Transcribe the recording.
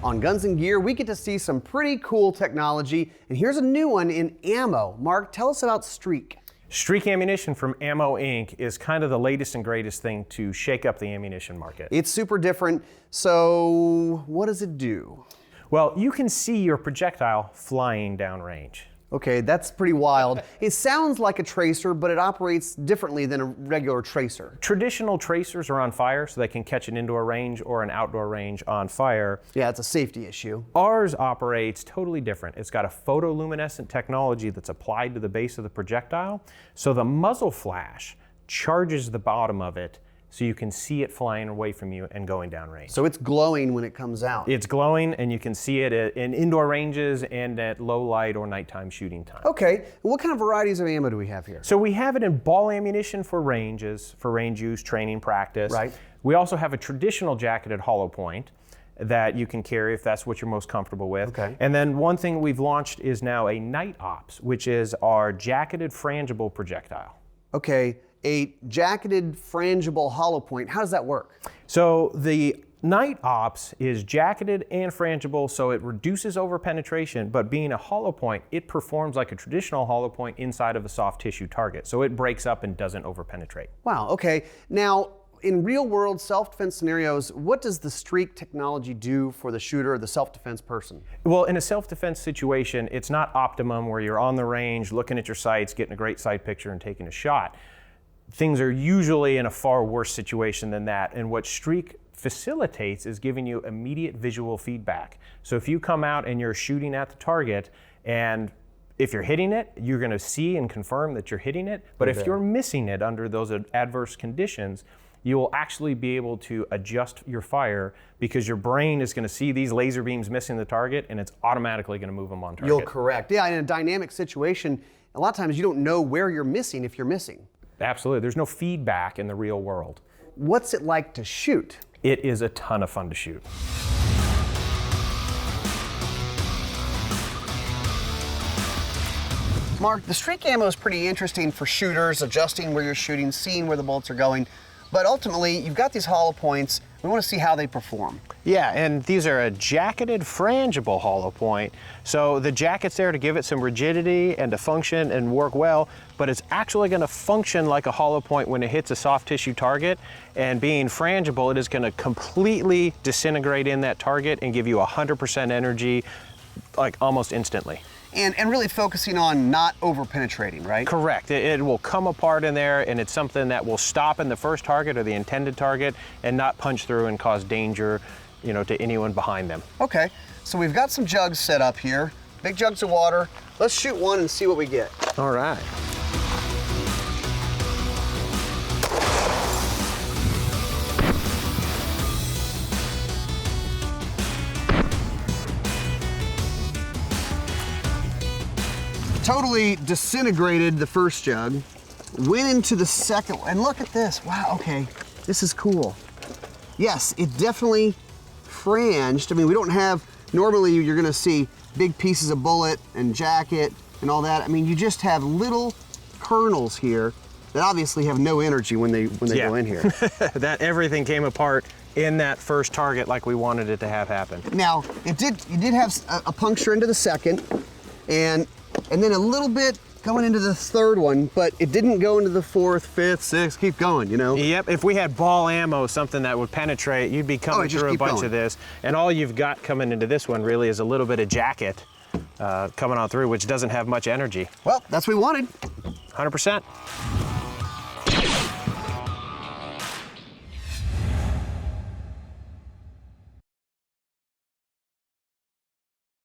On Guns and Gear, we get to see some pretty cool technology, and here's a new one in ammo. Mark, tell us about Streak. Streak ammunition from Ammo Inc. is kind of the latest and greatest thing to shake up the ammunition market. It's super different, so what does it do? Well, you can see your projectile flying downrange. Okay, that's pretty wild. It sounds like a tracer, but it operates differently than a regular tracer. Traditional tracers are on fire, so they can catch an indoor range or an outdoor range on fire. Yeah, it's a safety issue. Ours operates totally different. It's got a photo-luminescent technology that's applied to the base of the projectile, so the muzzle flash charges the bottom of it so you can see it flying away from you and going downrange. So it's glowing when it comes out. It's glowing, and you can see it in indoor ranges and at low light or nighttime shooting time. Okay, what kind of varieties of ammo do we have here? So we have it in ball ammunition for ranges, for range use, training, practice. Right. We also have a traditional jacketed hollow point that you can carry if that's what you're most comfortable with. Okay. And then one thing we've launched is now a Night Ops, which is our jacketed frangible projectile. Okay, a jacketed frangible hollow point. How does that work? So the Night Ops is jacketed and frangible, so it reduces overpenetration, but being a hollow point, it performs like a traditional hollow point inside of a soft tissue target. So it breaks up and doesn't overpenetrate. Wow, okay. Now, in real world self-defense scenarios, what does the Streak technology do for the shooter or the self-defense person? Well, in a self-defense situation, it's not optimum where you're on the range, looking at your sights, getting a great sight picture and taking a shot. Things are usually in a far worse situation than that, and what Streak facilitates is giving you immediate visual feedback. So if you come out and you're shooting at the target, and if you're hitting it, you're going to see and confirm that you're hitting it, but if you're missing it under those adverse conditions, you will actually be able to adjust your fire because your brain is going to see these laser beams missing the target, and it's automatically going to move them on target. You'll correct. Yeah, in a dynamic situation, a lot of times you don't know where you're missing if you're missing. Absolutely. There's no feedback in the real world. What's it like to shoot? It is a ton of fun to shoot. Mark, the Streak ammo is pretty interesting for shooters, adjusting where you're shooting, seeing where the bullets are going. But ultimately, you've got these hollow points. We want to see how they perform. Yeah, and these are a jacketed frangible hollow point. So the jacket's there to give it some rigidity and to function and work well, but it's actually going to function like a hollow point when it hits a soft tissue target. And being frangible, it is going to completely disintegrate in that target and give you 100% energy, like almost instantly. And really focusing on not over penetrating, right? Correct. It will come apart in there, and it's something that will stop in the first target or the intended target and not punch through and cause danger, to anyone behind them. Okay, so we've got some jugs set up here, big jugs of water. Let's shoot one and see what we get. All right. Totally disintegrated the first jug, went into the second, and look at this. Wow, okay, this is cool. Yes, it definitely franged. I mean, we don't have, normally you're gonna see big pieces of bullet and jacket and all that. I mean, you just have little kernels here that obviously have no energy when they go in here. That everything came apart in that first target like we wanted it to have happen. Now, it did have a puncture into the second, and then a little bit going into the third one, but it didn't go into the fourth, fifth, sixth, keep going, Yep, if we had ball ammo, something that would penetrate, you'd be coming through a bunch of this. And all you've got coming into this one really is a little bit of jacket coming on through, which doesn't have much energy. Well, that's what we wanted. 100%.